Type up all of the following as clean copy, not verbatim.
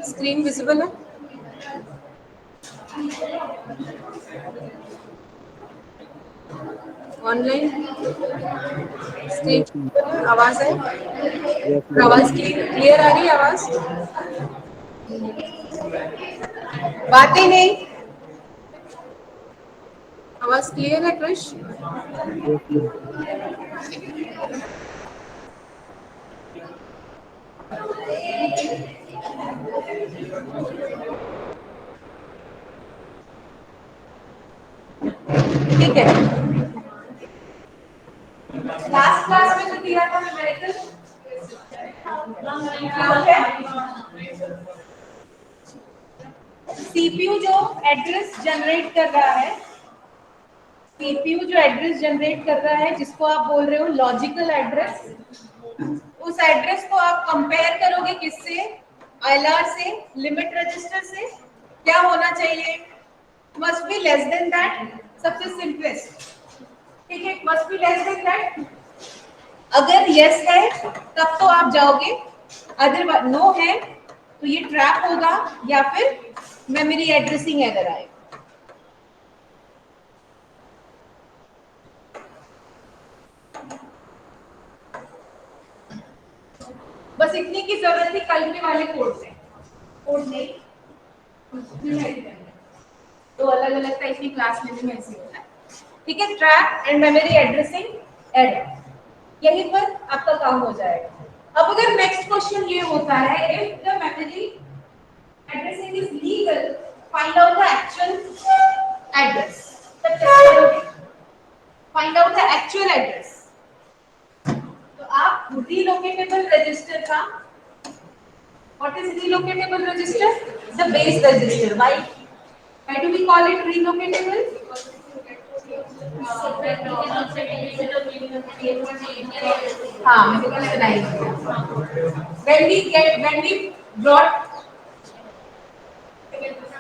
Screen visible है? Online Yes, screen आवाज है? yes, ma'am. आवाज क्लियर आ रही है? आवाज बात ही नहीं। आवाज क्लियर है कृष? Yes, ma'am. ठीक है। लास्ट क्लास में जो दिया था न्यूमेरिकल सीपीयू जो एड्रेस जनरेट कर रहा है, सीपीयू जो एड्रेस जनरेट कर रहा है जिसको आप बोल रहे हो लॉजिकल एड्रेस, उस एड्रेस को आप कंपेयर करोगे किससे? एलआर से, लिमिट रजिस्टर से। क्या होना चाहिए? Must be less than that, सबसे सिंपलेस्ट। ठीक है, must be less than that. अगर यस है तब तो आप जाओगे, अदर नो है तो ये ट्रैप होगा या फिर मेमोरी एड्रेसिंग एरर आएगा। बस इतनी की जरूरत थी कल के वाले कोड से। कोड नहीं, तो अलग अलग टाइप की क्लास में भी ऐसे होता है। ठीक है, trap and memory addressing error, यहीं पर आपका काम हो जाएगा। अब अगर नेक्स्ट क्वेश्चन ये होता है, if the memory addressing is legal, find out the actual address. Find out the actual address. तो आप रीलोकेटेबल रजिस्टर का, what is relocatable register? The base register. Why do we call it relocatable? हाँ, मैंने कल बताई। when we brought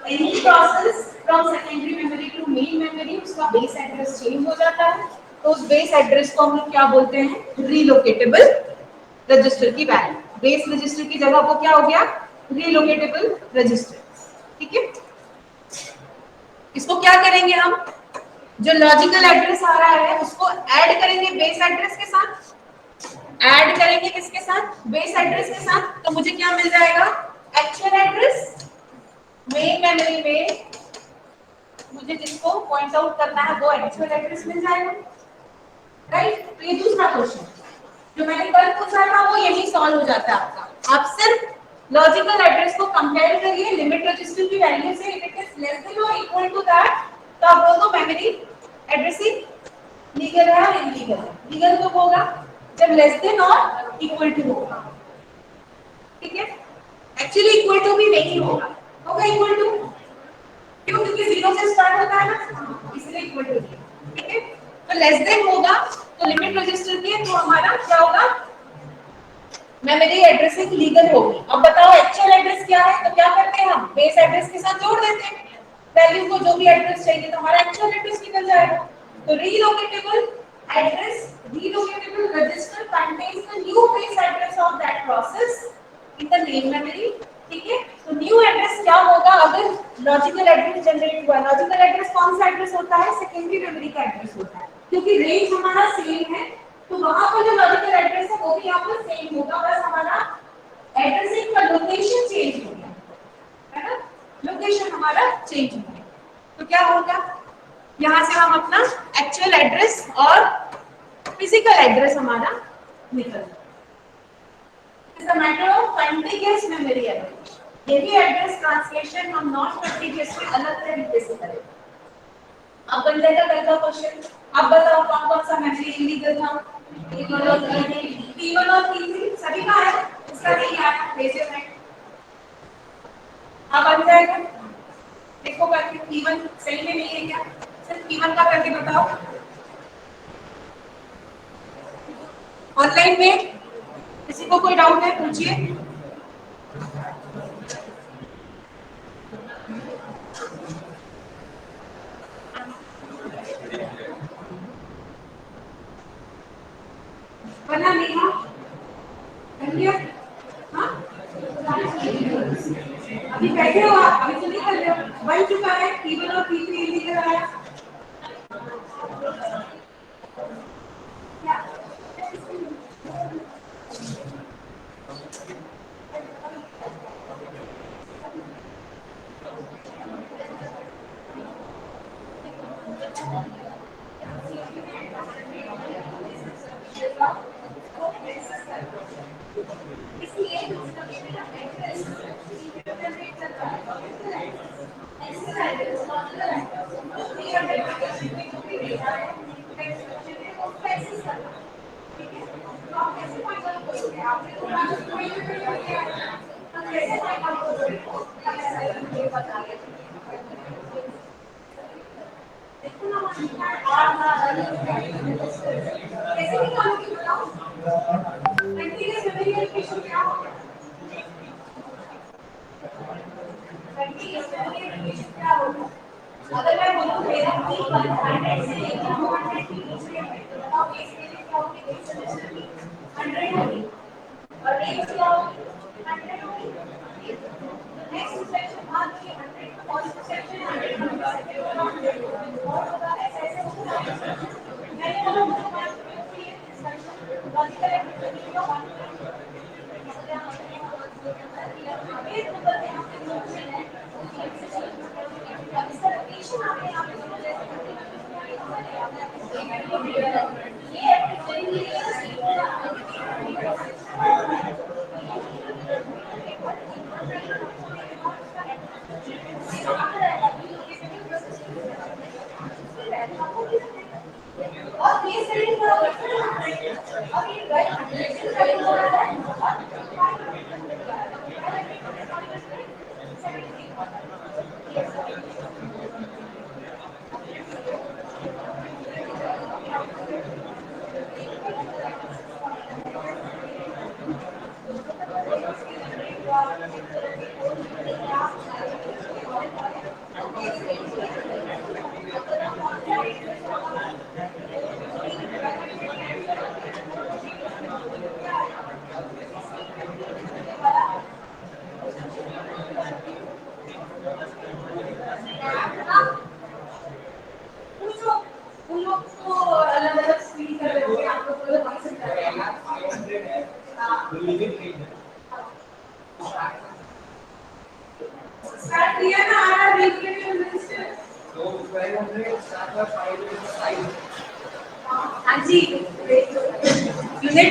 any process from secondary memory to main memory, उसका base address change हो जाता है, तो उस base address को हम लोग क्या बोलते हैं? relocatable register की वैल्यू। base register की जगह वो क्या हो गया? relocatable register। ठीक है, इसको क्या करेंगे हम? जो लॉजिकल एड्रेस आ रहा है उसको ऐड करेंगे बेस एड्रेस के साथ। ऐड करेंगे किसके साथ? बेस एड्रेस के साथ। तो मुझे क्या मिल जाएगा? Actual address. मेन मेमोरी में मुझे जिसको पॉइंट आउट करना है वो एक्चुअल एड्रेस मिल जाएगा। राइट, तो ये दूसरा क्वेश्चन जो मैंने कल पूछा था वो यही सॉल्व हो जाता है आपका। आप सिर्फ लॉजिकल एड्रेस को कंपेयर करिए लिमिट रजिस्टर की वैल्यू से। If it is less than और इक्वल टू दैट तो आप बोल दो मेमोरी एड्रेसिंग लीगल है और इलीगल है। लीगल कब होगा? जब लेस देन और इक्वल टू होगा। ठीक है, एक्चुअली इक्वल टू भी नहीं होगा, होगा इक्वल टू, क्यों? क्योंकि जीरो से स्टार्ट होता है ना, इसलिए इक्वल टू। ठीक है, तो लेस देन होगा तो लिमिट रजिस्टर की, तो हमारा क्या होगा? मेमोरी एड्रेसिंग लीगल होगी। अब बताओ एक्चुअल एड्रेस क्या है? तो क्या करते हैं हम? बेस एड्रेस के साथ जोड़ देते हैं वैल्यू को, जो भी एड्रेस चाहिए तो हमारा एक्चुअल एड्रेस निकल जाएगा। तो relocatable address, relocatable register contains the new base address of that process in the main memory. ठीक है, तो न्यू एड्रेस क्या होगा अगर लॉजिकल एड्रेस जनरेट हुआ? लॉजिकल एड्रेस कौन सा एड्रेस होता है? सेकेंडरी मेमोरी का एड्रेस होता है, क्योंकि रेंज हमारा सेम है, तो वहां पर जो लॉजिकल एड्रेस है वो भी यहाँ पर सेम होगा, बस हमारा एड्रेसिंग का लोकेशन चेंज हो गया है ना, लोकेशन हमारा चेंज हो गया। तो क्या होगा? यहाँ से हम अपना एक्चुअल एड्रेस और फिजिकल एड्रेस हमारा निकल जाएगा। It's a matter of continuous memory address. ये भी एड्रेस ट्रांसलेशन हम नॉन कंटीन्यूअस में अलग तरीके से करेंगे। अब बन जाएगा कल का क्वेश्चन। अब बताओ कौन कौन सा मेमोरी इलीगल था? P1 और P3 सभी का है, इसका नहीं आया बेसिक है। अब बन जाएगा, देखो करके P1 सही में नहीं है क्या? सिर्फ P1 का करके बताओ। ऑनलाइन में किसी को कोई डाउट है पूछिए। वरना नेहा अभी बैठे हो आप, अभी तो नहीं कर रहे हो, बन चुका है P1 और P3 इंडिकेटर आया। अगर मैं बोलूं मेरा P1 100 से लेकर 200 के बीच में है, तो बताओ बेस के लिए क्या होगी, बेस रजिस्टर की 100 होगी और रेंज क्या होगी 100 होगी। नेक्स्ट सेक्शन आ गई 100 और सेक्शन 100 और होगा ऐसे ऐसे होगा। मैंने बोला मुझे लॉजिकल एक्टिविटी का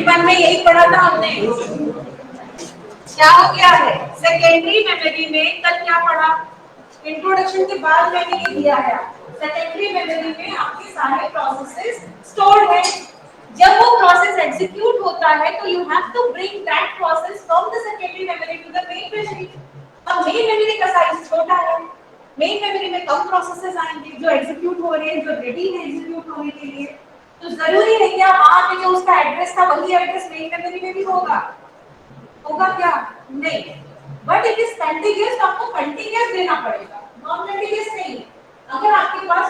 1 में यही पढ़ा था हमने। क्या हो गया है सेकेंडरी मेमोरी में, कल क्या पढ़ा, इंट्रोडक्शन के बाद मैंने ये दिया है। सेकेंडरी मेमोरी में आपके सारे प्रोसेसेस स्टोर्ड है। जब वो प्रोसेस एग्जीक्यूट होता है तो you have to bring that process from the secondary memory to the main memory. अब मेन मेमोरी का साइज छोटा है, मेन मेमोरी में कम प्रोसेसेस आएंगे जो एग्जीक्यूट हो रहे हैं, जो रेडी है एग्जीक्यूट होने के लिए। तो जरूरी है क्या वहां पे जो उसका एड्रेस था वही एड्रेस मेन मेमोरी में भी होगा? होगा क्या? नहीं। बट इट इज कंटीन्यूअस, आपको कंटीन्यूअस देना पड़ेगा, नॉन कंटीन्यूअस नहीं। अगर आपके पास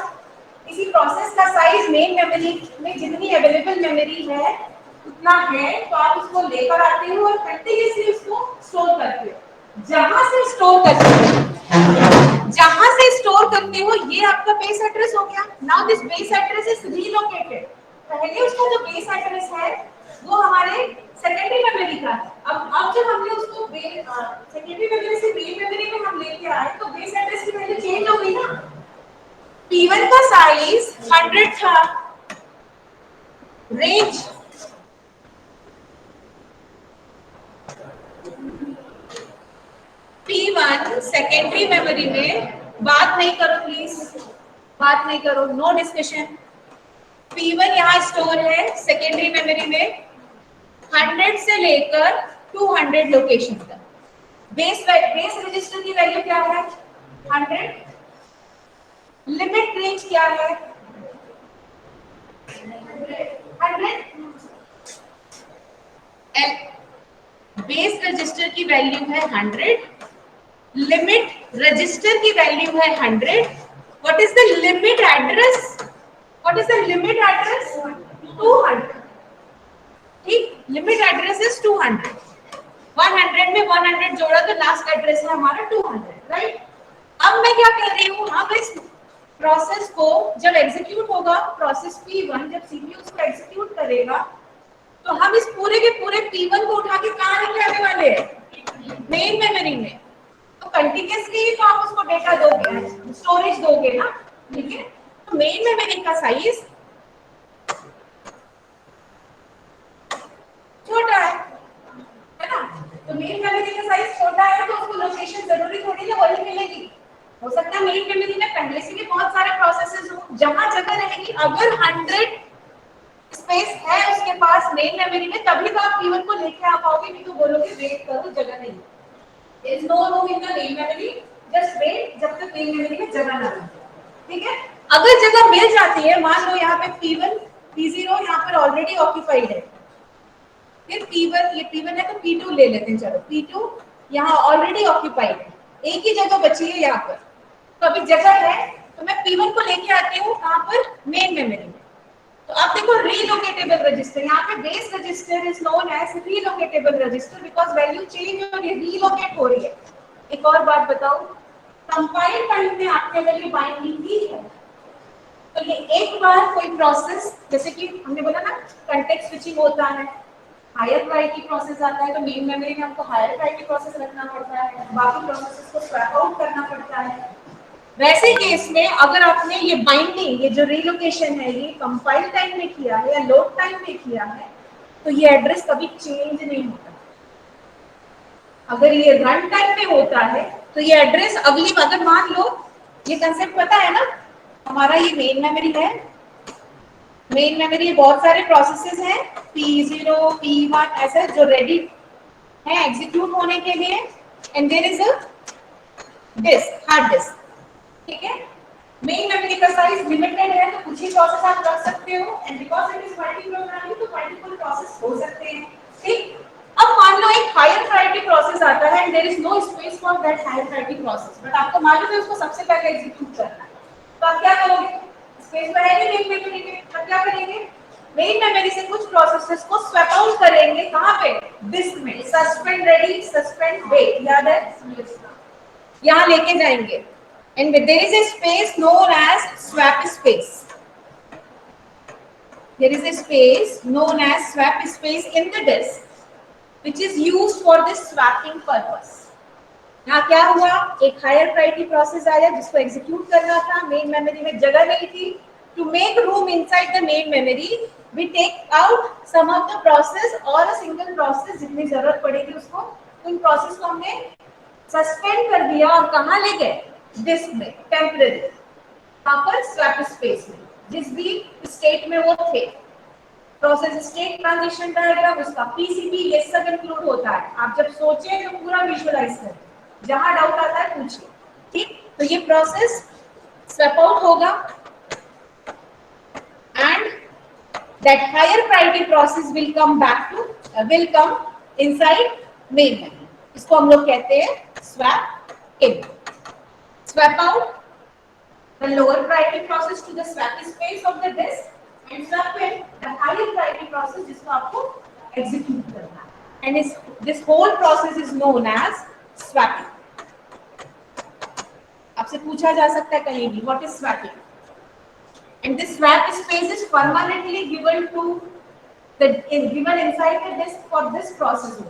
किसी प्रोसेस का साइज मेन मेमोरी में जितनी अवेलेबल मेमोरी है उतना है तो आप उसको लेकर आते हो और कंटीन्यूअसली उसको स्टोर करते हो। जहां से स्टोर करते हो ये आपका बेस एड्रेस हो गया। Now this base address is relocated. पहले उसका जो बेस एड्रेस है वो हमारे सेकेंडरी मेमोरी का है। अब जब हमने उसको सेकेंडरी मेमोरी से मेन मेमोरी में हम लेके आए तो बेस एड्रेस की वैल्यू चेंज हो गई ना। P1 का साइज 100 था, रेंज P1 सेकेंडरी मेमोरी में, बात नहीं करो प्लीज, बात नहीं करो, नो डिस्कशन। P1 यहाँ स्टोर है सेकेंडरी मेमोरी में 100 से लेकर 200 लोकेशन तक। बेस रजिस्टर की वैल्यू क्या है 100। लिमिट रेंज क्या है 100। बेस रजिस्टर की वैल्यू है 100, लिमिट रजिस्टर की वैल्यू है 100। What is the limit address? What is the limit address 200। ठीक, लिमिट एड्रेस इज 200। 100 में 100 जोड़ा तो लास्ट एड्रेस है हमारा 200, राइट। अब मैं क्या कह रही हूँ, अब इस प्रोसेस को जब एग्जीक्यूट होगा, प्रोसेस P1 जब सीपीयू उसको एग्जीक्यूट करेगा, तो हम इस पूरे के पूरे P1 को उठा के कहाँ लेके आने वाले हैं, मेन मेमोरी में। तो कंटिन्यूअसली तो आप उसको डेटा दोगे, स्टोरेज दोगे ना, ठीक है। तो मेन मेमोरी का साइज छोटा है ना। तो मेन मेमोरी का साइज छोटा है, तो उसको लोकेशन जरूरी थोड़ी ना वही मिलेगी। हो सकता है मेन मेमोरी में पहले से भी बहुत सारे प्रोसेसेस हो, जहां जगह रहेगी, अगर 100 स्पेस है उसके पास मेन मेमोरी में, तभी तो आप P1 को लेके आ पाओगे, नहीं तो बोलोगे वेट करो जगह नहीं। There is no room in the main memory, just wait जब तक मेन मेमोरी में जगह ना मिले, ठीक है। अगर जगह मिल जाती है, मान लो यहाँ पे P1 P0 यहाँ पर ऑलरेडी ऑक्यूपाइड है, फिर P1, ये P1 है तो P2 ले लेते हैं, चलो P2 यहाँ ऑलरेडी ऑक्यूपाइड है, एक ही जगह बची है यहाँ पर, तो अभी जगह है, तो मैं P1 को लेके आती हूँ कहाँ पर, मेन मेमोरी में। तो आप देखो रीलोकेटेबल रजिस्टर, यहाँ पे base register is known as relocatable register because value change और ये रीलोकेट हो रही है। एक और बात बताऊं, कंपाइल टाइम में आपने अगर ये बाइंडिंग की है, तो ये एक बार कोई प्रोसेस, जैसे कि हमने बोला ना कंटेक्स्ट स्विचिंग होता है, हायर प्रायोरिटी प्रोसेस आता है, तो मेन मेमोरी में हमको हायर प्रायोरिटी प्रोसेस रखना पड़ता है, बाकी प्रोसेसेस को स्वैप आउट करना पड़ता है। वैसे केस में अगर आपने ये बाइंडिंग, ये जो रीलोकेशन है, ये कंपाइल टाइम में किया है या लोड टाइम में किया है, तो ये एड्रेस कभी चेंज नहीं होता। अगर ये रन टाइम में होता है तो ये एड्रेस अगली, अगर मान लो ये कंसेप्ट पता है ना, हमारा ये मेन मेमोरी है, मेन मेमोरी बहुत सारे प्रोसेसेस हैं P0 P1 ऐसे जो रेडी है एग्जीक्यूट होने के लिए, and there is a disk, hard disk, ठीक है। मेन मेमोरी का साइज लिमिटेड है, तो कुछ ही प्रोसेस आप रख सकते हो, and because it is multi programming तो मल्टीपल प्रोसेस हो सकते हैं, ठीक। अब मान लो एक हायर प्रायोरिटी प्रोसेस आता है and there is no space for that higher priority process, but आपको मालूम है उसको सबसे पहले एग्जीक्यूट करना है, तो आप क्या करोगे, स्पेस में है नहीं मेन मेमोरी में, तो क्या करेंगे, मेन मेमोरी से कुछ प्रोसेसेस को स्वैप आउट करेंगे, कहां पे, डिस्क में, सस्पेंड रेडी सस्पेंड वेट, याद है, यहां लेके जाएंगे, and there is a space known as swap space. There is a space known as swap space in the disk which is used for this swapping purpose. यहाँ क्या हुआ, एक higher priority process आया जिसको एग्जीक्यूट करना था, main memory में जगह नहीं थी, to make room inside the main memory we take out some of the process और अ सिंगल प्रोसेस जितनी जरूरत पड़ेगी उसको, उन प्रोसेस को हमने सस्पेंड कर दिया और कहाँ ले गए, डिस्क में टेम्परेरी, यहाँ पर स्वैप स्पेस में, जिस भी स्टेट में वो थे। प्रोसेस स्टेट ट्रांजिशन डायग्राम, उसका पीसीबी, ये सब इंक्लूड होता है। आप जब सोचें तो पूरा विजुअलाइज करें, जहां डाउट आता है पूछिए, ठीक। तो ये प्रोसेस स्वैप आउट होगा and that higher priority process will come back to, will come inside main memory, इसको हम लोग कहते हैं swap in. Swap out the lower priority process to the swap space of the disk and swap in the higher priority process जिसको आपको execute करना है, and this whole process is known as swapping. आपसे पूछा जा सकता है कहीं भी what is swapping, and this swap space is permanently given to the given inside the disk for this process.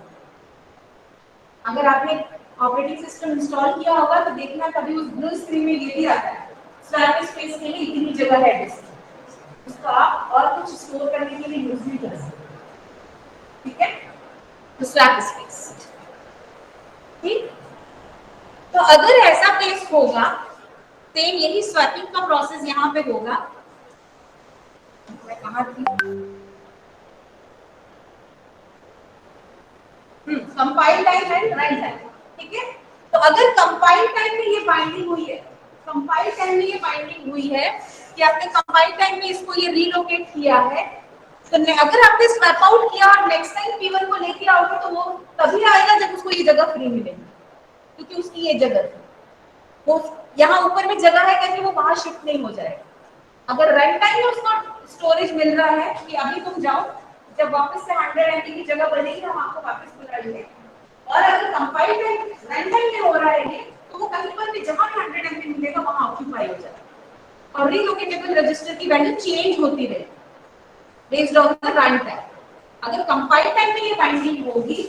अगर आपने ऑपरेटिंग सिस्टम इंस्टॉल किया होगा तो देखना कभी उस ब्लू स्क्रीन में ये भी आता है, स्वैप स्पेस के लिए इतनी जगह है डिस्क, उसको आप और कुछ स्टोर करने के लिए यूज भी कर सकते हैं, ठीक है। तो स्वैप स्पेस, ठीक। तो अगर ऐसा केस होगा, सेम यही स्वैपिंग का प्रोसेस यहाँ पे होगा, मैं कहाँ थी, compile time and run time, ठीक है। तो अगर कंपाइल टाइम में ये बाइंडिंग हुई है, कंपाइल टाइम में ये बाइंडिंग हुई है कि आपने कंपाइल टाइम में इसको ये रीलोकेट किया है, तो अगर आपने स्वैप आउट किया और नेक्स्ट टाइम P1 को लेके आओगे तो वो तभी आएगा जब उसको ये जगह फ्री मिलेगी, क्योंकि उसकी ये जगह थी, वो यहाँ ऊपर में जगह है करके वो वहां शिफ्ट नहीं हो जाएगा। अगर रन टाइम में उसको स्टोरेज मिल रहा है कि अभी तुम जाओ, जब वापस से 100 MB की जगह बनेगी हम आपको वापस बुलाएंगे, और अगर कंपाइल टाइम रन टाइम में हो रहा है ये, तो वो कहीं पर भी जहां भी 100 MB मिलेगा वहां ऑक्यूपाई हो जाएगा और रीलोकेटेबल रजिस्टर की वैल्यू चेंज होती रहेगी based on the run time. अगर कंपाइल टाइम में ये बाइंडिंग होगी,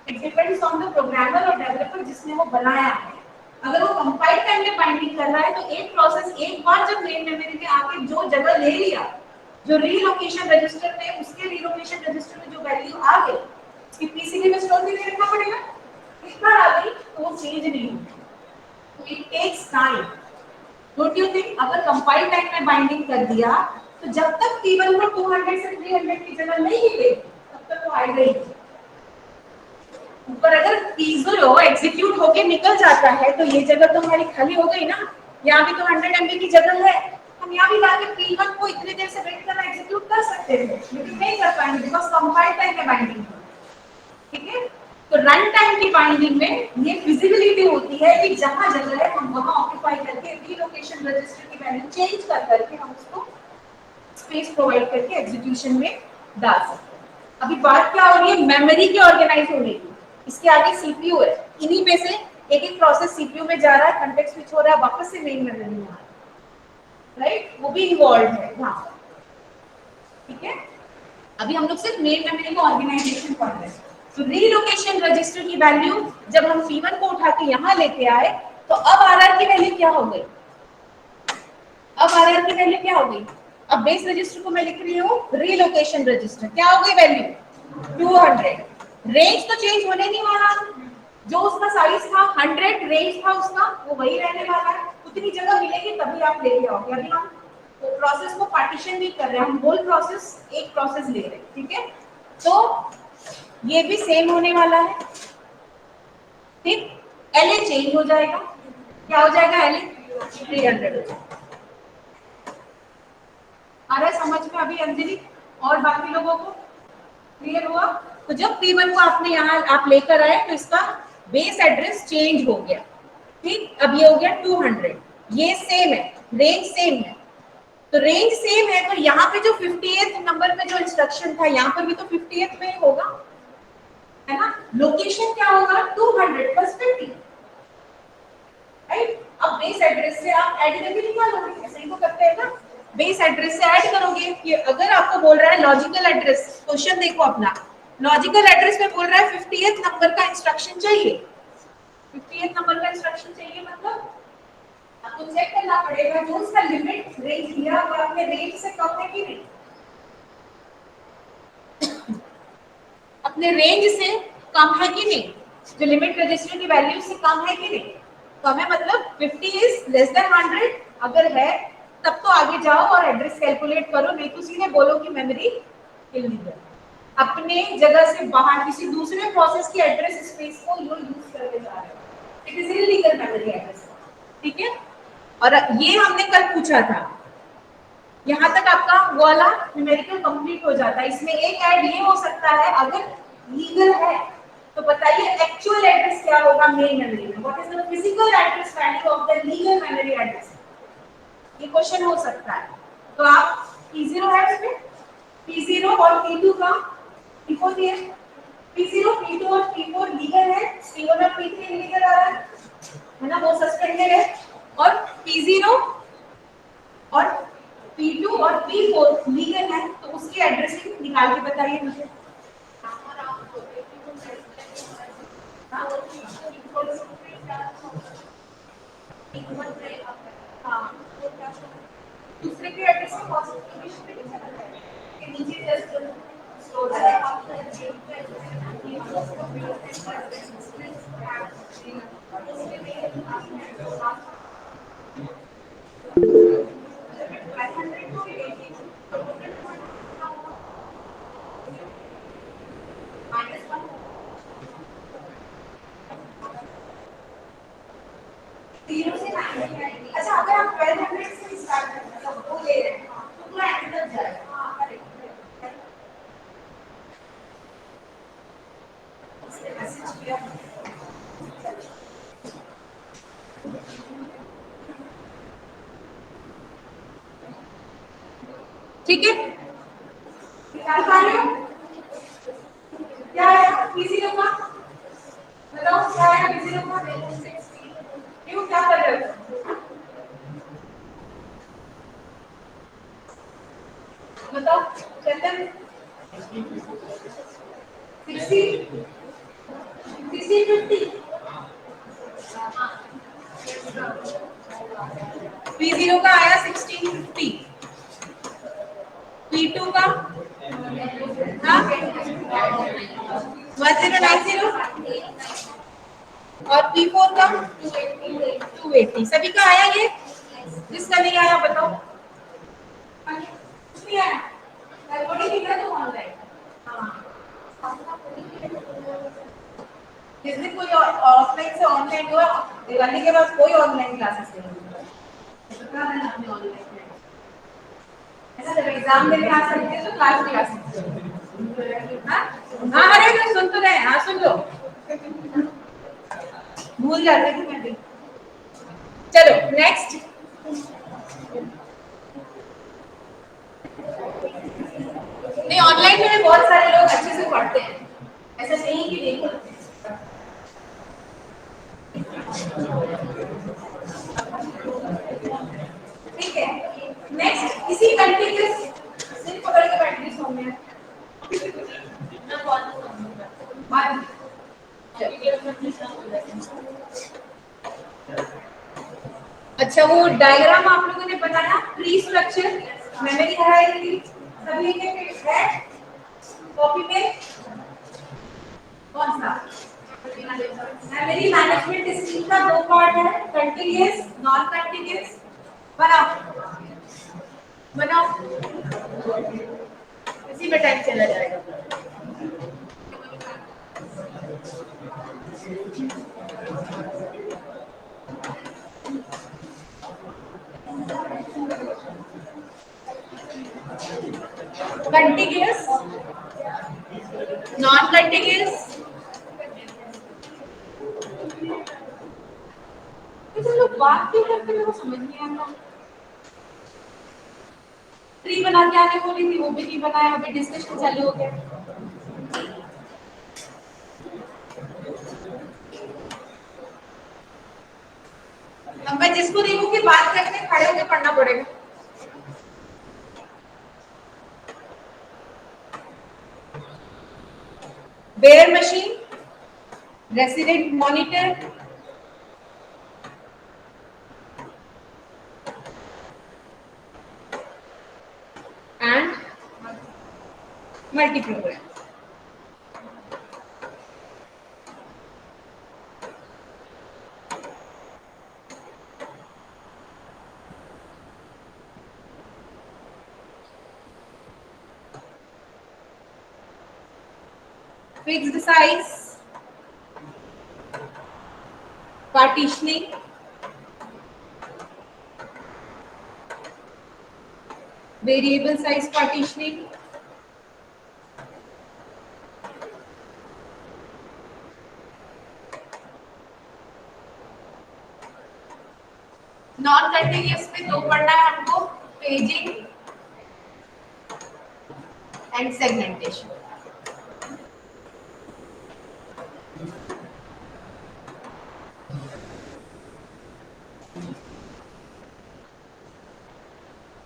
it depends on the programmer और डेवलपर जिसने वो बनाया है। अगर वो कंपाइल टाइम में बाइंडिंग कर रहा है तो एक प्रोसेस एक बार जब मेन मेमोरी में आके जो जगह ले लिया, जो रीलोकेशन रजिस्टर में, उसके रीलोकेशन रजिस्टर में जो वैल्यू आ गई, उसकी पीसीबी में स्टोर करके रखना पड़ेगा। एक बार आ गई तो वो चेंज नहीं होगी, तो it takes time. Don't you think? अगर कंपाइल टाइम में बाइंडिंग कर दिया तो जब तक टेबल को 200 से 300 की जगह नहीं मिलेगी तब तक वो आएगा ही। ऊपर अगर पीजो एग्जीक्यूट होके निकल जाता है तो ये जगह तो हमारी खाली हो गई ना। यहाँ भी तो 100 MB की जगह है, हम यहाँ भी लाके P1 को इतनी देर से वेट करना एग्जीक्यूट कर सकते थे, लेकिन नहीं कर पाएंगे बिकॉज कंपाइल टाइम में बाइंडिंग। ठीक है, तो रन टाइम की बाइंडिंग में ये फिजिबिलिटी होती है कि जहां जगह है हम वहां ऑक्यूपाई करके रीलोकेशन रजिस्टर की वैल्यू चेंज कर करके हम उसको स्पेस प्रोवाइड करके एग्जीक्यूशन में डाल सकते हैं। अभी बात क्या हो रही है? मेमोरी के ऑर्गेनाइज होने की। इसके आगे सीपीयू है, इन्हीं में से एक एक प्रोसेस सीपीयू में जा रहा है, कंटेक्स्ट स्विच हो रहा है, वापस से मेन मेमोरी में आ रहा है, राइट? वो भी इन्वॉल्व है वहां। ठीक है, अभी हम लोग सिर्फ मेन मेमोरी का ऑर्गेनाइजेशन पढ़ रहे हैं। तो रीलोकेशन रजिस्टर की वैल्यू जब हम P1 को उठा के यहां लेके आए तो अब आरआर की वैल्यू क्या हो गई? अब आरआर की वैल्यू क्या हो गई? अब बेस रजिस्टर को मैं लिख रही हूँ रीलोकेशन रजिस्टर, क्या हो गई वैल्यू? 200। रेंज तो चेंज होने नहीं वाला, जो उसका साइज था 100 रेंज था उसका, वो वही रहने वाला है। उतनी जगह मिलेगी तभी आप लेके आओगे। अभी हम तो प्रोसेस को पार्टीशन नहीं कर रहे हैं, हम होल प्रोसेस एक प्रोसेस ले रहे हैं। ठीक है, तो ये भी सेम होने वाला है। ठीक, एलए चेंज हो जाएगा, क्या हो जाएगा? एलए 300 हो जाएगा। आ रहा है समझ में अभी अंजलि और बाकी लोगों को? क्लियर हुआ? तो जब P1 को आपने यहाँ आप लेकर आए तो इसका बेस एड्रेस चेंज हो गया। ठीक, अब ये हो गया 200, ये सेम है, रेंज सेम है। तो रेंज सेम है तो यहाँ पे जो 58th नंबर पे जो इंस्ट्रक्शन था यहाँ पर भी तो 58th में होगा, है ना? लोकेशन क्या होगा? 200 प्लस 50, राइट? अब बेस एड्रेस से आप ऐड करके निकालोगे, ऐसे ही तो करते हैं ना। बेस एड्रेस से ऐड करोगे कि अगर आपको बोल रहा है लॉजिकल एड्रेस, क्वेश्चन देखो अपना, लॉजिकल एड्रेस में बोल रहा है 50th नंबर का इंस्ट्रक्शन चाहिए। 50th नंबर का इंस्ट्रक्शन चाहिए मतलब आपको चेक करना पड़ेगा जो उसका लिमिट रेंज दिया हुआ अपने रेंज से कम है कि नहीं, अपने रेंज से कम है कि नहीं, जो लिमिट रजिस्टर की वैल्यू से कम है कि नहीं। कम है मतलब 50 इज लेस देन 100, अगर है तब तो आगे जाओ और एड्रेस कैलकुलेट करो, नहीं तो सीधे बोलो कि मेमोरी इलीगल। अपने जगह से बाहर किसी दूसरे प्रोसेस की एड्रेस स्पेस को यूज करके जा रहे हो, it is illegal memory address. ठीक है, और ये हमने कल पूछा था, यहाँ तक आपका वाला न्यूमेरिकल कंप्लीट हो जाता है। इसमें एक ऐड ये हो सकता है अगर लीगल है तो बताइए एक्चुअल एड्रेस क्या होगा मेन मेमोरी में, what is the physical address value of the legal memory address, ये क्वेश्चन हो सकता है। तो आप P0 है इसमें, P0 और P2 का P4 दिए, P0 P2 और P4 लीगल है, P1 और P3 लीगल आ रहा है ना, वो सस्पेंडेड है। और P0 और P2 और P4 लीगल है, तो उसकी एड्रेसिंग निकाल के बताइए मुझे। हाँ, दूसरे के एड्रेस को नीचे जस्ट स्टोर अच्छा, अगर आप 1200 से स्टार्ट करते हैं तो वो ले रहे हैं तो पूरा एंड तक जाएगा। हाँ, करेक्ट। ठीक है, निकाल पा रहे हो क्या है? किसी का 7 60 50 P0 का आया 1650, P2 का 1090 और P4 का 280। सभी का आया ये? जिसका नहीं आया बताओ। कुछ नहीं आया, थोड़ी दिख रहा तो ऑनलाइन। जिस दिन कोई ऑफलाइन से ऑनलाइन हुआ, दिवाली के बाद कोई ऑनलाइन क्लासेस नहीं हुई। ऐसा जब एग्जाम देने आ सकते हैं तो क्लास भी आ सकते हैं। हाँ अरे तो सुन तो रहे हैं, हाँ सुन लो, भूल जाते थे मैं भी। चलो नेक्स्ट, नहीं ऑनलाइन में बहुत सारे लोग अच्छे से पढ़ते हैं, ऐसा नहीं कि नहीं पढ़ते। ठीक है, नेक्स्ट इसी कंटीन्यूअस सिर्फ पकड़ के बैठने सोने हैं। अच्छा वो डायग्राम आप लोगों ने बनाया, ट्री स्ट्रक्चर, मेमोरी हायरार्की, सभी के है कॉपी में। कौन सा मेमोरी मैनेजमेंट स्कीम का 2 पार्ट है, कंटीन्यूअस नॉन कंटीन्यूअस। बनाओ बनाओ, इसी में टाइम चला जाएगा। कंटीन्यूअस नॉन कंटीन्यूअस, तो लोग बात क्यों करते हैं, वो समझ नहीं आता। ट्री बना के आने बोली थी, वो भी नहीं बनाया, अभी डिस्कशन चालू हो गया। अब मैं जिसको देखूं कि बात करके खड़े होकर पढ़ना पड़ेगा। Bare machine, resident monitor, and multi program. Fixed size, partitioning, variable size partitioning, non continuous में 2 पढ़ना है हमको, पेजिंग एंड सेगमेंटेशन।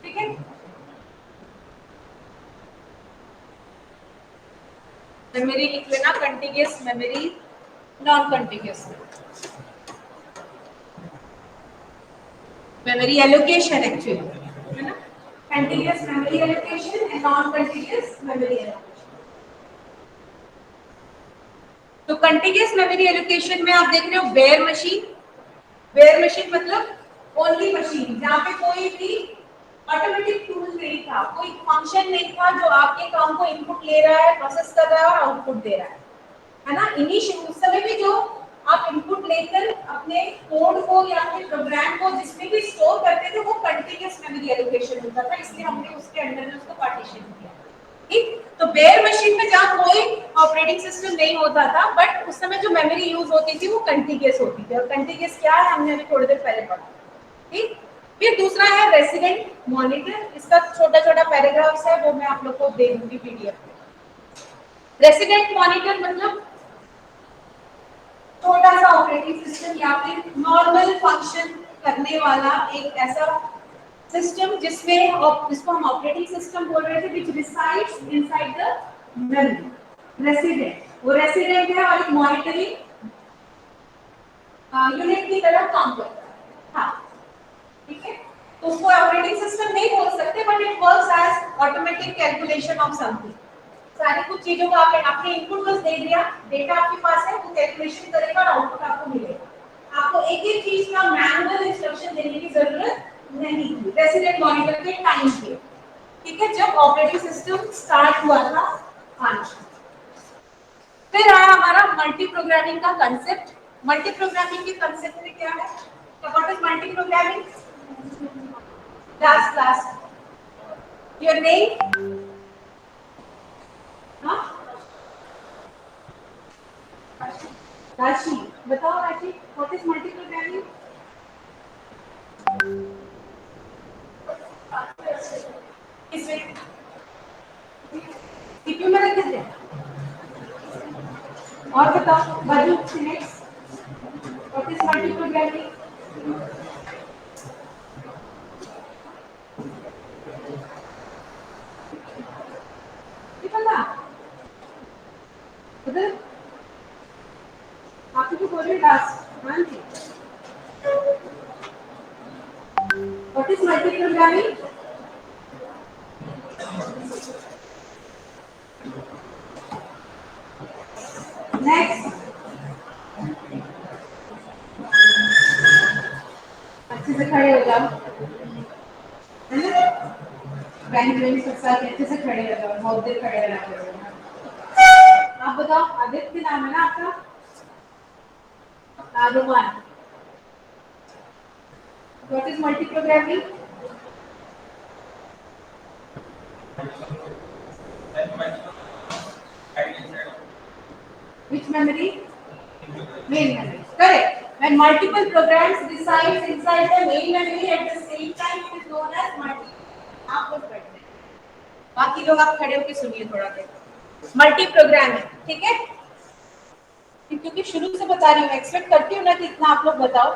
ठीक है, मेमोरी लिख लेना, continuous memory, non continuous memory allocation actually है ना, continuous memory allocation and non continuous memory allocation. तो कंटीन्यूअस मेमोरी एलोकेशन में आप देख रहे हो बेयर मशीन, बेयर मशीन मतलब ओनली मशीन जहां पे कोई भी ऑटोमेटिक टूल नहीं था, कोई फंक्शन नहीं था जो आपके काम को इनपुट ले रहा है, प्रोसेस कर रहा है और आउटपुट दे रहा है ना। इनिशियल उस समय भी जो आप इनपुट लेकर अपने कोड को या फिर प्रोग्राम को जिसमें भी स्टोर करते थे वो कंटीन्यूअस मेमोरी एलोकेशन होता था, इसलिए हमने उसके अंदर में उसको पार्टीशन किया। ठीक, तो बेयर मशीन में जहां कोई ऑपरेटिंग सिस्टम नहीं होता था, बट उस समय जो मेमोरी यूज होती थी वो कंटीन्यूअस होती थी, और कंटीन्यूअस क्या है हमने अभी थोड़ी देर पहले पढ़ा। ठीक, फिर दूसरा है रेसिडेंट मॉनिटर, इसका छोटा छोटा पैराग्राफ्स है, वो मैं आप लोग को दे दूंगी पीडीएफ में। रेसिडेंट मॉनिटर मतलब छोटा सा ऑपरेटिंग सिस्टम या फिर नॉर्मल फंक्शन करने वाला एक ऐसा सिस्टम जिसमें जिसको हम ऑपरेटिंग सिस्टम बोल रहे थे, which resides inside the memory, resident. वो रेसिडेंट है और एक मॉनिटरिंग यूनिट की तरह काम करता है। हाँ, ठीक है। तो उसको ऑपरेटिंग सिस्टम नहीं बोल सकते, but it works as automatic calculation of something. सारी कुछ चीजों को आपने इनपुट बस दे दिया, डेटा आपके पास है, वो कैलकुलेशन करेगा और आउटपुट आपको मिलेगा। आपको एक एक चीज का मैनुअल इंस्ट्रक्शन देने की जरूरत नहीं थी रेसिडेंट मॉनिटर के टाइम पे, ठीक है, जब ऑपरेटिंग सिस्टम स्टार्ट हुआ था आना। फिर आया हमारा मल्टी प्रोग्रामिंग का कंसेप्ट। मल्टी प्रोग्रामिंग के कंसेप्ट में क्या है? What is multi programming? Class your name? हाँ, राशि, बताओ Rashi, what is multi programming? किसमें? सीपीयू में रख दे। और बताओ बाजू next, what is multi programming? पता उधर आपको तो बोल रहे टास्क। हाँ जी, what is multi programming? Next, अच्छे से खड़े हो जाओ, है ना? बैंक में सब साथ अच्छे से खड़े हो जाओ, बहुत देर खड़े रहना पड़ेगा। आप बताओ, आदित्य नाम है ना आपका? आरोमान, what is multi programming? Which memory? Main memory. Correct. When multiple programs resides inside the main memory at the same time, it is known as multi. आप लोग बैठे हैं, बाकी लोग आप खड़े होकर सुनिए थोड़ा देर। मल्टी प्रोग्रामिंग, ठीक है, क्योंकि शुरू से बता रही हूँ, एक्सपेक्ट करती हूँ ना कि इतना आप लोग बताओ,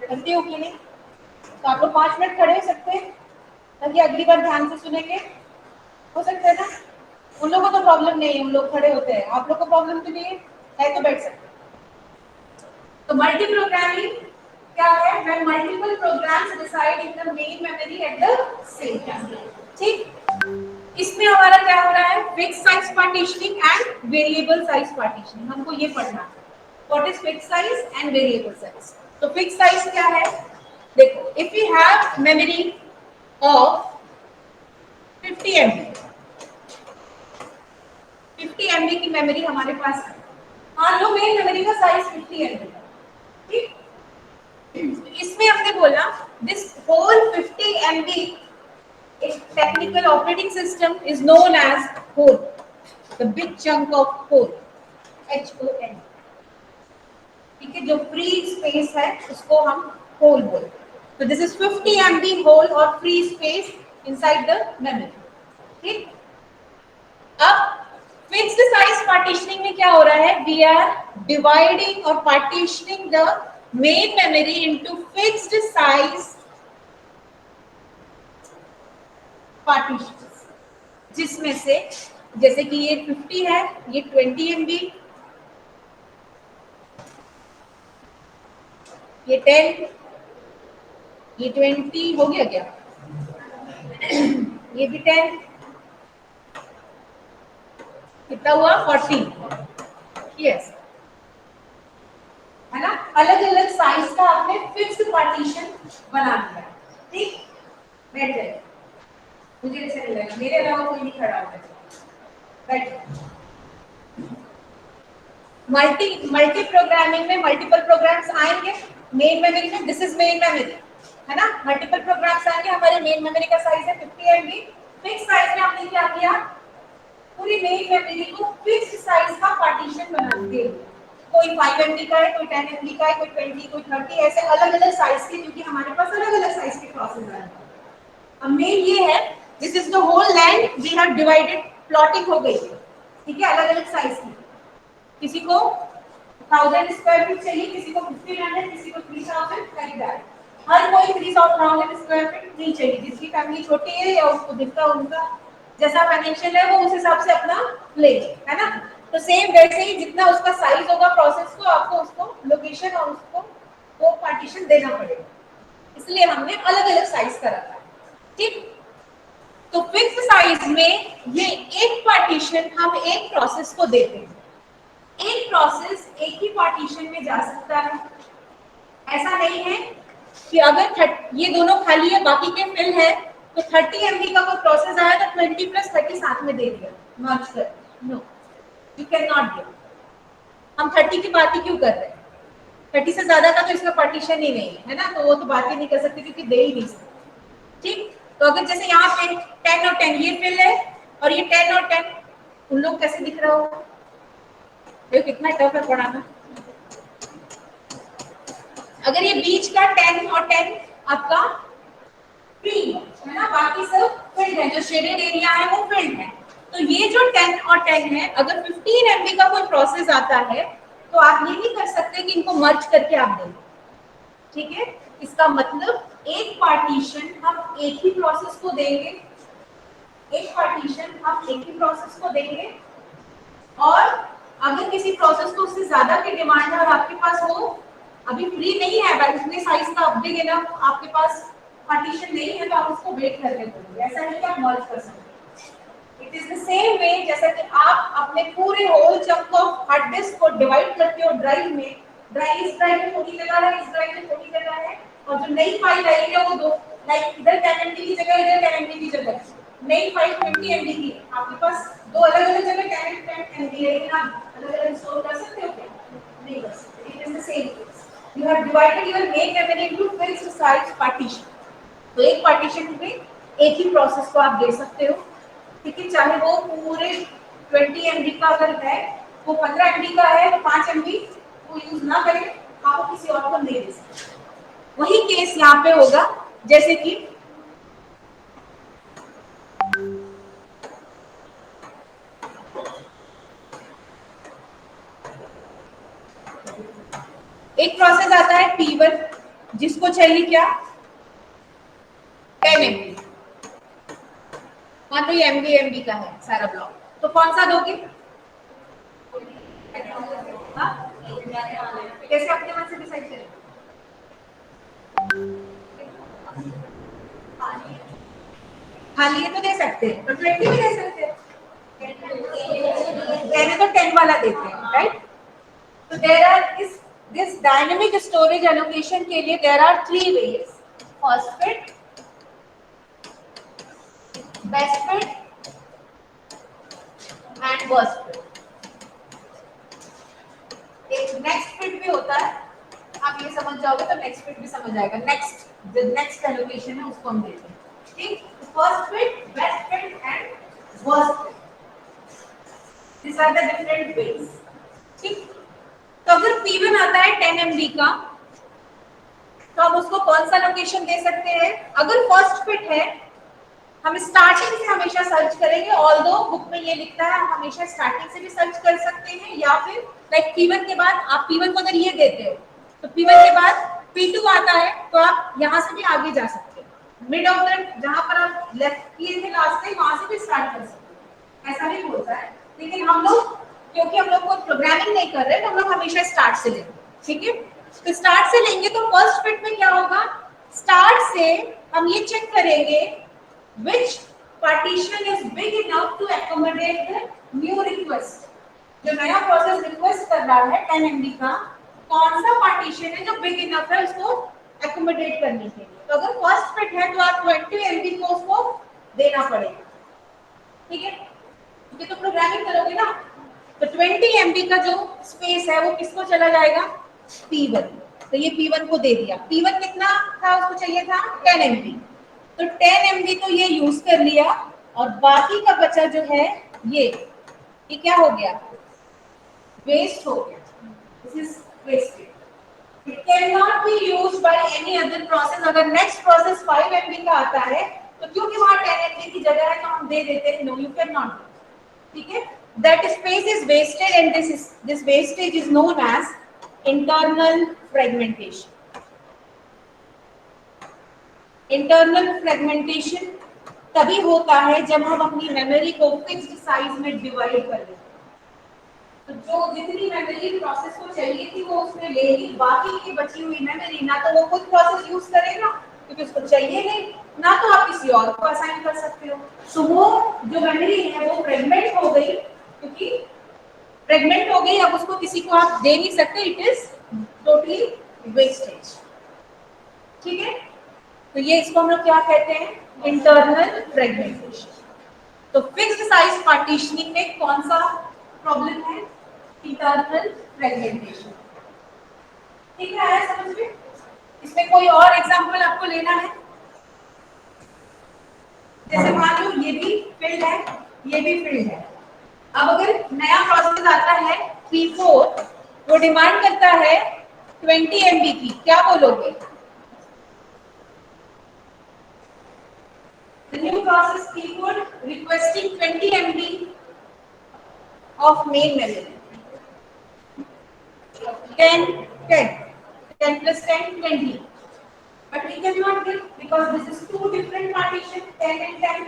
करती हो कि नहीं? तो आप लोग 5 मिनट खड़े हो सकते हैं ताकि अगली बार ध्यान से सुनेंगे, हो सकता है ना? उन लोगों को तो प्रॉब्लम नहीं है, उन लोग खड़े होते हैं, आप लोग को प्रॉब्लम तो नहीं है तो बैठ सकते। तो मल्टी प्रोग्रामिंग क्या है? When multiple programs reside in the main memory at the same time. ठीक, इसमें हमारा क्या हो रहा है? Fix size partitioning and variable size partitioning, हमको ये पढ़ना है। What is fixed size and variable size? तो फिक्स साइज क्या है? देखो, if we have memory of 50 MB, 50 MB की मेमोरी हमारे पास है, मान लो मेन मेमोरी का साइज 50 MB है, ठीक? इसमें हमने बोला this whole 50 MB technical operating system is known as whole, the big chunk of whole, HOL, ठीक है, जो फ्री स्पेस है उसको हम होल बोलते हैं। तो दिस इज 50 MB होल और free space inside the memory, ठीक? अब फिक्स्ड साइज पार्टीशनिंग में क्या हो रहा है? वी आर डिवाइडिंग और partitioning the main memory into fixed size partitions, जिसमें से जैसे कि ये 50 है, ये 20 MB, ये 10, ये 20 हो गया क्या? ये भी 10, कितना हुआ? 40, यस, है ना? अलग अलग साइज का आपने फिक्स्ड पार्टीशन बना दिया, ठीक? बैठ जाइए, मुझे ऐसे नहीं लगा, मेरे अलावा कोई नहीं खड़ा होगा, बैठ। मल्टी प्रोग्रामिंग में मल्टीपल प्रोग्राम्स आएंगे मेन मेमोरी में, दिस इज मेन मेमोरी, है ना? मल्टीपल प्रोग्राम्स आएंगे, हमारे मेन मेमोरी का साइज है 50 MB, फिक्स साइज में हमने क्या किया? पूरी मेन मेमोरी को फिक्स साइज का पार्टीशन बना दिया, कोई 5 MB का है, कोई 10 MB का है, कोई 20, कोई 30, ऐसे अलग अलग साइज के, क्योंकि हमारे पास अलग अलग साइज के प्रोसेसर हैं। अब मेन ये है, this is the whole land we have divided, plotting हो गई है, ठीक है, अलग अलग साइज की। किसी को 1000 स्क्वायर फीट चाहिए, किसी को 1500, किसी को 3000, लाइक दैट। हर कोई 300,000 स्क्वायर फीट नहीं चाहिए, जिसकी फैमिली छोटी है या उसको जितना उनका जैसा फाइनेंशियल है वो उस हिसाब से अपना ले, है ना। तो सेम वैसे ही जितना उसका साइज होगा प्रोसेस को, आपको उसको लोकेशन और उसको वो पार्टीशन देना पड़ेगा, इसलिए हमने अलग अलग साइज का रखा है, ठीक। तो फिक्स साइज में ये एक पार्टीशन हम एक प्रोसेस को देते हैं, एक प्रोसेस एक ही पार्टीशन में जा सकता है। ऐसा नहीं है कि अगर ये दोनों खाली है बाकी के फिल है तो 30 MB का कोई प्रोसेस आया तो 20 + 30 साथ में दे दिया मर्ज कर, no, you can not do. हम 30 की बात ही क्यों कर रहे हैं, 30 से ज्यादा का तो इसका पार्टीशन ही नहीं है ना, तो वो तो बात ही नहीं कर सकते क्योंकि दे ही नहीं सकते, ठीक। तो अगर जैसे यहाँ पे 10 और 10 ये फिल है और ये 10 और 10, उन लोग कैसे दिख रहा होगा, ये कितना टफ है पढ़ाना। अगर ये बीच का 10 और 10 आपका फ्री है ना, बाकी सब फिल्ड है, जो शेडेड एरिया है वो फिल्ड है, तो ये जो 10 और 10 है, अगर 15 MB का कोई प्रोसेस आता है तो आप ये नहीं कर सकते कि इनको मर्ज करके आप दें, ठीक है। इसका मतलब एक पार्टीशन हम एक ही प्रोसेस को देंगे, एक पार्टीशन हम एक ही प्रोसेस को देंगे, और अगर किसी प्रोसेस को उससे ज्यादा की डिमांड है और आपके पास वो अभी फ्री नहीं है, बस इतने साइज का अपडेट है ना, आपके पास पार्टीशन नहीं है, तो आप उसको वेट करके करेंगे, ऐसा नहीं कि आप मर्ज कर सकते। It is the same way जैसा कि आप अपने पूरे whole chunk of hard disk को डिवाइड करते हो ड्राइव में, इस ड्राइव में थोड़ी जगह है, इस ड्राइव में थोड़ी जगह है, और जो नई फाइल आएगी वो दो, लाइक इधर 10 MB की जगह इधर 10 MB की जगह, नई फाइल 20 MB की, आपके पास दो अलग अलग जगह 10 MB है, लेकिन आप अलग अलग स्टोर कर सकते हो क्या, नहीं कर सकते। It is the same case, you have divided your main memory into fixed size partition, तो एक पार्टीशन में एक ही प्रोसेस को आप दे सकते हो, ठीक है, चाहे वो पूरे 20 MB का अगर है, वो 15 MB का है तो 5 MB वो यूज ना करें, आप वो किसी और को नहीं दे सकते। वही केस यहाँ पे होगा, जैसे कि एक प्रोसेस आता है P1 जिसको चाहिए क्या 10 MB, हाँ तो ये MB का है सारा ब्लॉक, तो कौन सा दोगे, हाँ कैसे अपने मन से डिसाइड करें, खाली है तो दे सकते हैं, तो 20 भी दे सकते हैं, 10 तो 10 वाला देते हैं, राइट। तो there are this dynamic storage allocation के लिए there are 3 ways, first fit, best fit and worst fit. एक नेक्स्ट फिट भी होता है, आप ये समझ जाओगे तो नेक्स्ट फिट भी समझ आएगा, नेक्स्ट एलोकेशन है उसको हम देते हैं, ठीक। First fit, best fit and worst fit, this are the different ways, ठीक। तो अगर P1 आता है 10 MB का, तो हम उसको कौन सा लोकेशन दे सकते हैं, अगर फर्स्ट फिट है हम स्टार्टिंग से हमेशा सर्च करेंगे, ऑल्दो बुक में ये लिखता है हम हमेशा स्टार्टिंग से भी सर्च कर सकते हैं, या फिर लाइक P1 के बाद आप P1 को अगर ये देते हो तो P1 के बाद P2 आता है तो आप यहाँ से भी आगे जा सकते हैं, मिड ऑफ द जहां पर आप लेफ्ट किए थे लास्ट टाइम वहां से भी स्टार्ट कर सकते हैं, ऐसा भी होता है। लेकिन हम लोग क्योंकि हम लोग को प्रोग्रामिंग नहीं कर रहे तो हम लोग हमेशा स्टार्ट से लेंगे, ठीक है। तो स्टार्ट से लेंगे तो फर्स्ट फिट में क्या होगा, स्टार्ट से हम ये चेक करेंगे which partition is big enough to accommodate the new request, जो नया प्रोसेस रिक्वेस्ट कर रहा है 10 MB का, कौन सा पार्टीशन है जो बिग इनफ है उसको एकोमोडेट करने के लिए। तो अगर फर्स्ट फिट है तो आप 20 MB को उसको देना पड़ेगा, ठीक है, क्योंकि तो प्रोग्रामिंग करोगे ना, तो 20 MB का जो स्पेस है वो किसको चला जाएगा, P1, तो ये P1 को दे दिया। P1 कितना था, उसको चाहिए था 10 MB, तो 10 MB तो ये यूज कर लिया, और बाकी का बचा जो है ये क्या हो गया, वेस्ट हो गया, this is wasted, it can not be used by any other process. अगर नेक्स्ट प्रोसेस 5 MB का आता है तो क्योंकि वहां 10 MB की जगह है तो हम दे देते हैं, नो यू कैन नॉट, ठीक है, that space is wasted and this wastage is known as internal fragmentation. Internal fragmentation तभी होता है जब हम अपनी मेमोरी को फिक्स्ड साइज में डिवाइड कर लेते हैं। तो जो जितनी मेमोरी प्रोसेस को चाहिए थी वो उसने ले ली, बाकी की बची हुई मेमोरी ना तो वो खुद प्रोसेस यूज करेगा क्योंकि उसको चाहिए नहीं, ना तो आप किसी और को असाइन कर सकते हो। तो वो जो मेमोरी है वो फ्रेगमेंट हो गई, क्योंकि फ्रेगमेंट हो गई, अब उसको किसी को आप दे नहीं सकते, इट इज टोटली वेस्टेज। ठीक है, तो ये इसको हम लोग क्या कहते हैं, इंटरनल फ्रेगमेंटेशन। तो फिक्स्ड साइज पार्टीशनिंग में कौन सा प्रॉब्लम है, इंटरनल फ्रेगमेंटेशन। ठीक है, आया समझ में? इसमें कोई और एग्जांपल आपको लेना है? जैसे मान लो ये भी फील्ड है, ये भी फील्ड है। अब अगर नया प्रोसेस आता है 3-4, वो डिमांड करता है 20 MB की, क्या बोलोगे? The new process keyboard requesting 20 MB of main memory. 10 plus 10, 20. But we cannot give because this is two different partitions, 10 and 10.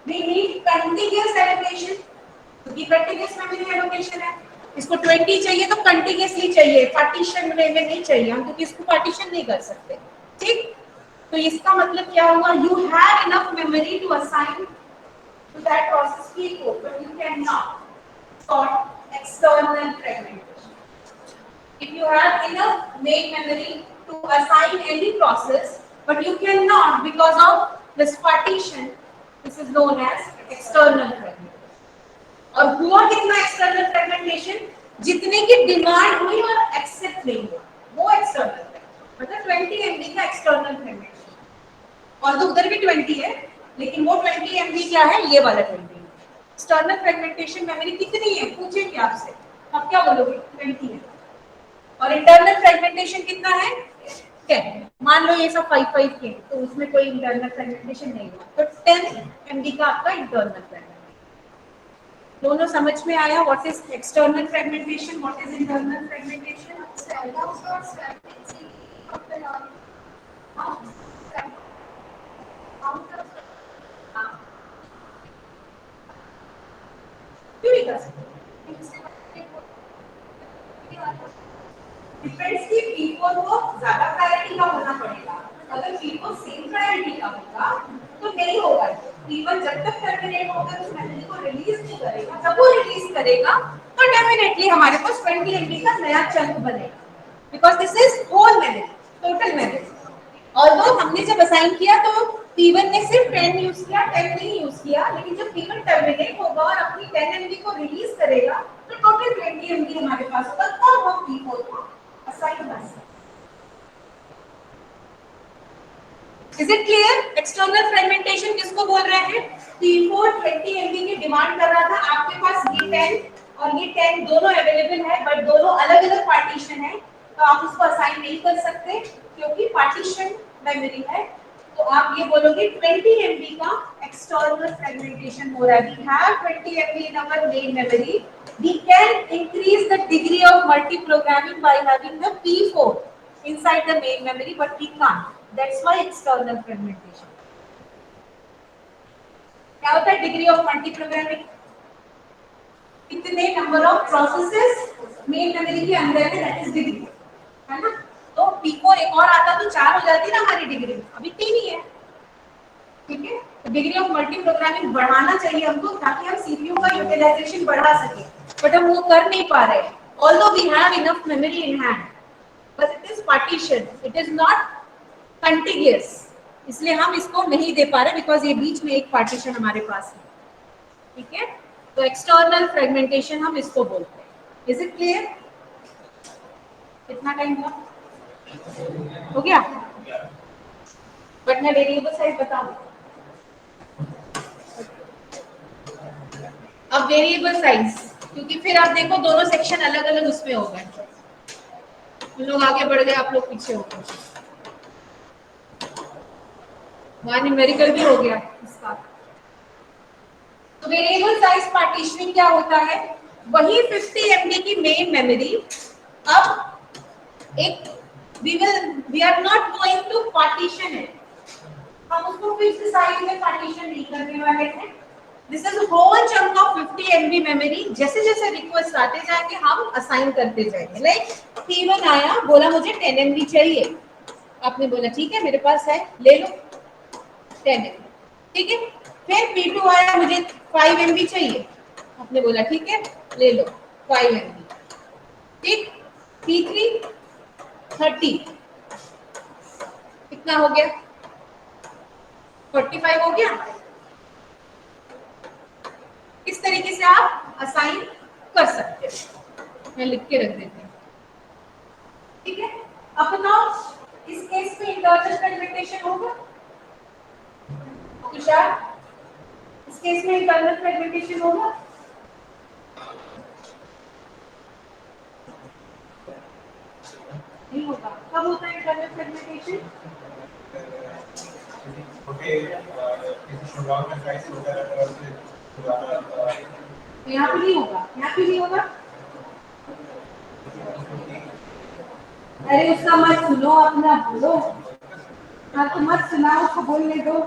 We need contiguous allocation. क्योंकि contiguous memory allocation है, इसको 20 चाहिए तो contiguously चाहिए, partition में नहीं चाहिए हम, क्योंकि इसको partition नहीं कर सकते। ठीक, तो इसका मतलब क्या हुआ, you have enough memory to assign to that process key code, but you cannot. Called external fragmentation. If you have enough main memory to assign any process, but you cannot because of this partition, this is known as external fragmentation. और हुआ कितना external fragmentation, जितने की demand हुई और accept नहीं हुआ, वो external fragmentation, मतलब 20 MB का external fragmentation। और तो उधर भी 20 है, लेकिन वो 20 MB क्या है, ये वाला 20 है। एक्सटर्नल फ्रेगमेंटेशन मेमोरी कितनी है, पूछेंगे आपसे, आप क्या बोलोगे, 20 है। और इंटरनल फ्रेगमेंटेशन कितना है, 10। मान लो ये सब 5-5 के, तो उसमें कोई इंटरनल फ्रेगमेंटेशन नहीं हुआ, तो 10 MB का आपका इंटरनल फ्रेगमेंटेशन। दोनों समझ में आया, what is external fragmentation, what is internal fragmentation? क्यों नहीं कर सकते? डिपेंड्स कि P4 को ज्यादा प्रायोरिटी का होना पड़ेगा। अगर P4 सेम प्रायोरिटी का होगा तो नहीं होगा। P1 जब तक टर्मिनेट होगा उस मेमोरी को रिलीज नहीं करेगा, जब वो रिलीज करेगा तो डेफिनेटली हमारे पास 20 MB का नया चंक बनेगा, because this is whole memory, total memory. Although हमने जब असाइन किया तो P1 ने सिर्फ 10 यूज किया, 10 नहीं यूज किया, लेकिन जब P1 टर्मिनेट होगा और अपनी 10 MB को रिलीज करेगा तो टोटल 20 MB हमारे पास होगा, तब हम P4 को असाइन कर सकते हैं। Is it clear? External fragmentation किसको बोल रहे हैं? P4 20 MB की डिमांड कर रहा था, आपके पास ये 10 और ये 10 दोनों अवेलेबल है, बट दोनों अलग अलग पार्टीशन है, तो आप उसको असाइन नहीं कर सकते क्योंकि पार्टीशन मेमोरी है। तो आप ये बोलोगे 20 MB का एक्सटर्नल फ्रेगमेंटेशन हो रहा है। We have 20 MB in our main memory. We can increase the degree of multi-programming by having the P4 inside the main memory, but we can't. That's why external fragmentation. क्या होता है degree of multi-programming? कितने number of processes main memory के अंदर है, that is degree, है ना? तो P4 एक और आता तो 4 हो जाती ना हमारी डिग्री, अभी 3 ही है। ठीक है, तो डिग्री ऑफ मल्टी प्रोग्रामिंग बढ़ाना चाहिए हमको ताकि हम सीपीयू का यूटिलाइजेशन बढ़ा सके, बट हम वो कर नहीं पा रहे। Although we have enough memory in hand, but it is partition, it is not continuous, इसलिए हम इसको नहीं दे पा रहे बिकॉज ये बीच में एक पार्टीशन हमारे पास है। ठीक है, तो एक्सटर्नल फ्रेगमेंटेशन हम इसको बोलते हैं। Is it clear? कितना टाइम हुआ? हो गया? बट मैं वेरिएबल साइज बताऊं, अब वेरिएबल साइज, क्योंकि फिर आप देखो दोनों सेक्शन अलग अलग उसमें हो गए, हम लोग आगे बढ़ गए, आप लोग पीछे हो गए, वहां न्यूमेरिकल भी हो गया इसका। तो वेरिएबल साइज पार्टीशनिंग क्या होता है, वही 50 MB की मेन मेमोरी, अब एक we are not going to partition it, हम उसको फिर से साइड में पार्टीशन नहीं करने वाले हैं। This is whole chunk of 50 MB memory. जैसे जैसे रिक्वेस्ट आते जाएंगे हम असाइन करते जाएंगे। लाइक P1 आया, बोला मुझे 10 MB चाहिए, आपने बोला ठीक है मेरे पास है, ले लो 10 MB, ठीक है। फिर P2 आया, मुझे 5 MB चाहिए, आपने बोला ठीक है ले लो 5 MB, ठीक। P3 30, कितना हो गया, 45 हो गया। इस तरीके से आप असाइन कर सकते हो। मैं लिख के रख देती हूँ, ठीक है। अब बताओ इस केस में इंटरनल फ्रेगमेंटेशन होगा तुषार, इस केस में इंटरनल फ्रेगमेंटेशन होगा? नहीं होगा। कब होता है इंटरनल फ्रेगमेंटेशन? यहाँ पे नहीं होगा, यहाँ पे नहीं होगा। अरे उसका मत सुनो, अपना बोलो। हाँ तो मत सुनाओ, उसको बोलने दो।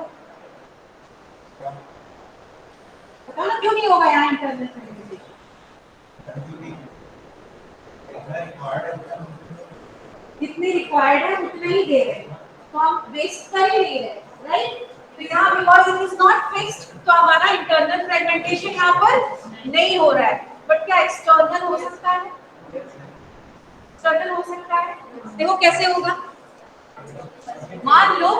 बताओ ना क्यों नहीं होगा यहाँ इंटरनल फ्रेगमेंटेशन? जितनी रिक्वायर्ड है उतना ही दे रहे हैं, तो हम वेस्ट कर ही नहीं रहे, राइट। तो यहाँ because it is not fixed, तो हमारा इंटरनल फ्रेगमेंटेशन यहाँ पर नहीं हो रहा है। बट क्या एक्सटर्नल हो सकता है? एक्सटर्नल हो सकता है। देखो कैसे होगा, मान लो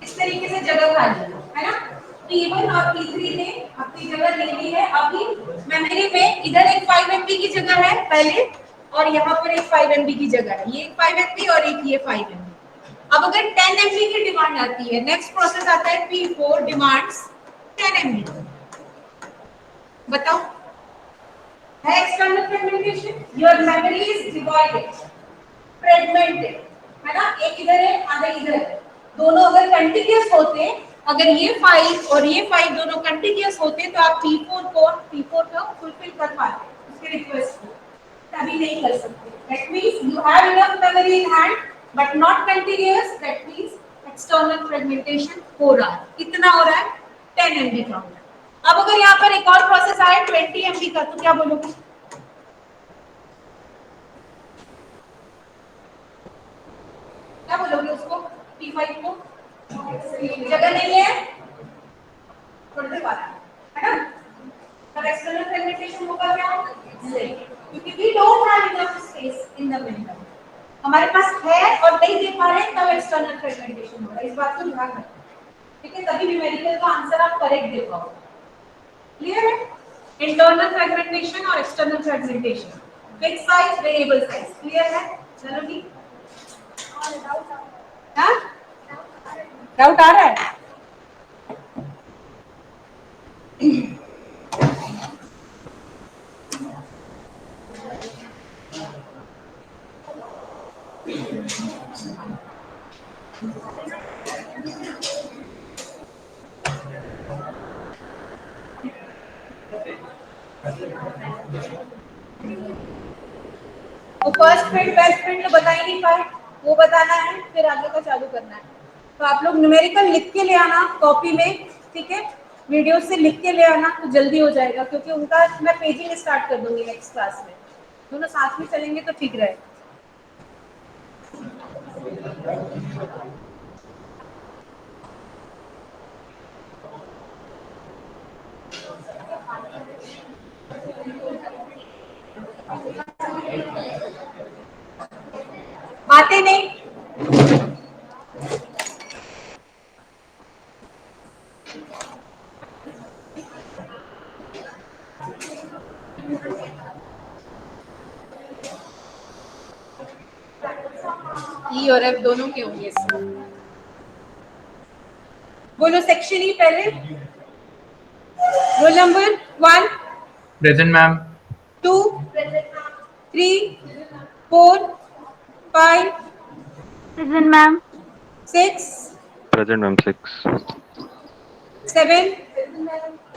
इस तरीके से जगह खाली है ना, P1 और P3 ने अपनी जगह ले ली है। अभी मेमोरी में इधर एक 5 MB की जगह है पहले, और यहाँ पर एक 5 MB की जगह है। ये एक 5 MB और एक ये 5 MB। अब अगर 10 MB की डिमांड आती है, नेक्स्ट प्रोसेस आता है P4 डिमांड्स 10 MB। बताओ है external fragmentation? Your memory is divided, fragmented, है ना। एक इधर है, आधा इधर है। दोनों अगर कंटिन्यूअस होते, अगर ये 5 और ये 5 दोनों कंटिन्यूअस होते, तो आप P4 को फुलफिल कर पाते उसके रिक्वेस्ट को। तभी नहीं कर सकते। That means you have enough memory in hand but not continuous. That means external fragmentation हो रहा है। कितना हो रहा है? 10 MB का हो रहा है। अब अगर यहाँ पर एक और प्रोसेस आए 20 MB का, तो क्या बोलोगे? क्या बोलोगे उसको? P5 को जगह नहीं है, थोड़ी देर बाद है ना। तब एक्सटर्नल फ्रेगमेंटेशन होगा क्या? नहीं, क्योंकि we don't have enough space in the memory. हमारे पास है और नहीं दे पा रहे, तब एक्सटर्नल फ्रेगमेंटेशन होगा। इस बात को ध्यान रखना, ठीक है। तभी न्यूमेरिकल का आंसर आप करेक्ट दे पाओगे। क्लियर है? इंटरनल फ्रेगमेंटेशन और external fragmentation, fix size, variable size, clear है? चलो ठीक, हाँ डाउट आ रहा है? वो फर्स्ट प्रिंट बेस्ट प्रिंट तो बता ही नहीं पाए, वो बताना है, फिर आगे का चालू करना है। तो आप लोग न्यूमेरिकल लिख के ले आना कॉपी में, ठीक है। वीडियो से लिख के ले आना तो जल्दी हो जाएगा, क्योंकि उनका मैं पेजिंग स्टार्ट कर दूंगी नेक्स्ट क्लास में। दोनों साथ में चलेंगे तो ठीक रहेगा। बातें नहीं, ई और एफ दोनों के होंगे इसमें। बोलो सेक्शन ई पहले। Roll number 1 present ma'am. 2 3 4 5 Present, ma'am. 6 Present, ma'am. 6. 7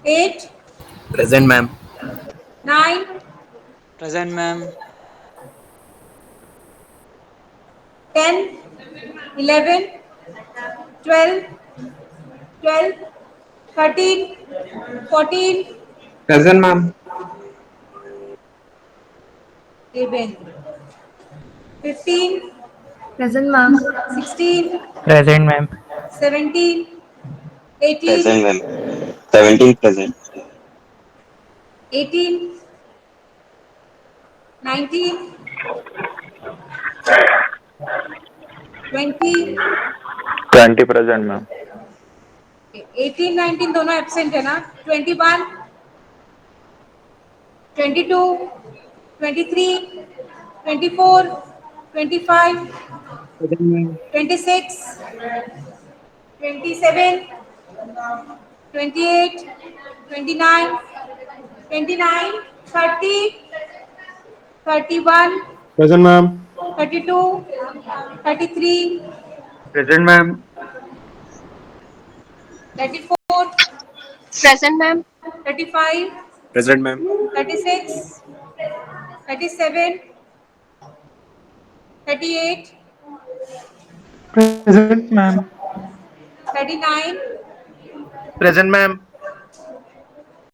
8 Present, ma'am. 9 Present, ma'am. 10, 11, 12, 13, 14, Present, ma'am. 15, Present, ma'am. 16, Present, ma'am. 17, 18, Present, ma'am. 17 present. 18, 19, 20, 20 present, ma'am. 18, 19 दोनों एब्सेंट है ना. 21, 22, 23, 24, 25, Present, ma'am. 26, 27, 28, 29, 29, 30, 31, Present, ma'am. 32, 33, Present, ma'am. 34, Present, ma'am. 35, Present, ma'am. 36, 37, 38, Present, ma'am. 39, Present, ma'am.